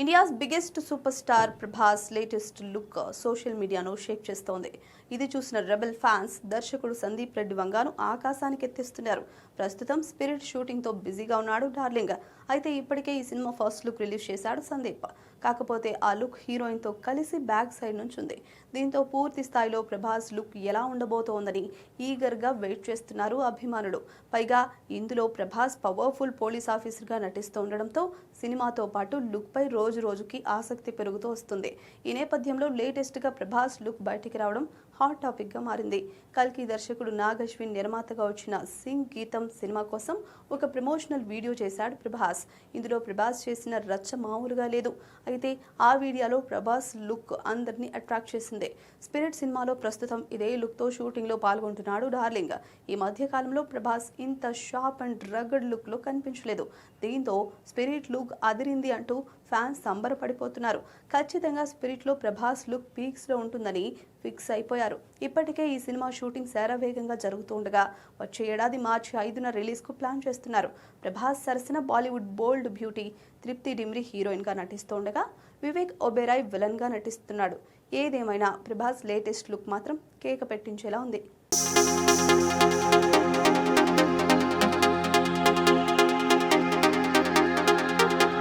India's biggest super star Prabhas latest look social మీడియాను షేక్ చేస్తోంది. ఇది చూసిన రెబెల్ ఫ్యాన్స్ దర్శకుడు సందీప్ రెడ్డి వంగాను ఆకాశానికి ఎత్తేస్తున్నారు. ప్రస్తుతం స్పిరిట్ షూటింగ్ తో బిజీగా ఉన్నాడు డార్లింగ్. అయితే ఇప్పటికే ఈ సినిమా ఫస్ట్ లుక్ రిలీజ్ చేశాడు సందీప్. కాకపోతే ఆ లుక్ హీరోయిన్ తో కలిసి బ్యాక్ సైడ్ నుంచి ఉంది. దీంతో పూర్తి స్థాయిలో ప్రభాస్ లుక్ ఎలా ఉండబోతోందని ఈగర్ గా వెయిట్ చేస్తున్నారు అభిమానులు. పైగా ఇందులో ప్రభాస్ పవర్ఫుల్ పోలీస్ ఆఫీసర్ గా నటిస్తూ ఉండడంతో సినిమాతో పాటు లుక్ పై రోజు రోజుకి ఆసక్తి పెరుగుతూ వస్తుంది. ఈ నేపథ్యంలో లేటెస్ట్ గా ప్రభాస్ లుక్ బయటికి రావడం హాట్ టాపిక్ గా మారింది. కల్కి దర్శకుడు నాగ్ అశ్విన్ నిర్మాతగా వచ్చిన సింగ్ గీతం సినిమా కోసం ఒక ప్రమోషనల్ వీడియో చేశాడు ప్రభాస్. ఇందులో ప్రభాస్ చేసిన రచ్చ మామూలుగా లేదు. అయితే ఆ వీడియోలో ప్రభాస్ లుక్ అందరినీ అట్రాక్ట్ చేసింది. స్పిరిట్ సినిమాలో ప్రస్తుతం ఇదే లుక్ తో షూటింగ్ లో పాల్గొంటున్నాడు డార్లింగ్. ఈ మధ్య కాలంలో ప్రభాస్ ఇంత షార్ప్ అండ్ రగడ్ లుక్ లో కనిపించలేదు. దీంతో స్పిరిట్ లుక్ అదిరింది అంటూ ఫ్యాన్స్ సంబరపడిపోతున్నారు. ఖచ్చితంగా స్పిరిట్ లో ప్రభాస్ లుక్ పీక్స్ లో ఉంటుందని ఫిక్స్ అయిపోయారు. ఇప్పటికే ఈ సినిమా షూటింగ్ శరవేగంగా జరుగుతుండగా వచ్చే ఏడాది మార్చి 5న రిలీజ్ కు ప్లాన్ చేస్తున్నారు. ప్రభాస్ సరసన బాలీవుడ్ బోల్డ్ బ్యూటీ తృప్తి డిమ్రీ హీరోయిన్ గా నటిస్తుండగా వివేక్ ఒబెరాయ్ విలన్ గా నటిస్తున్నాడు. ఏదేమైనా ప్రభాస్ లేటెస్ట్ లుక్ మాత్రం కేక పెట్టించేలా ఉంది.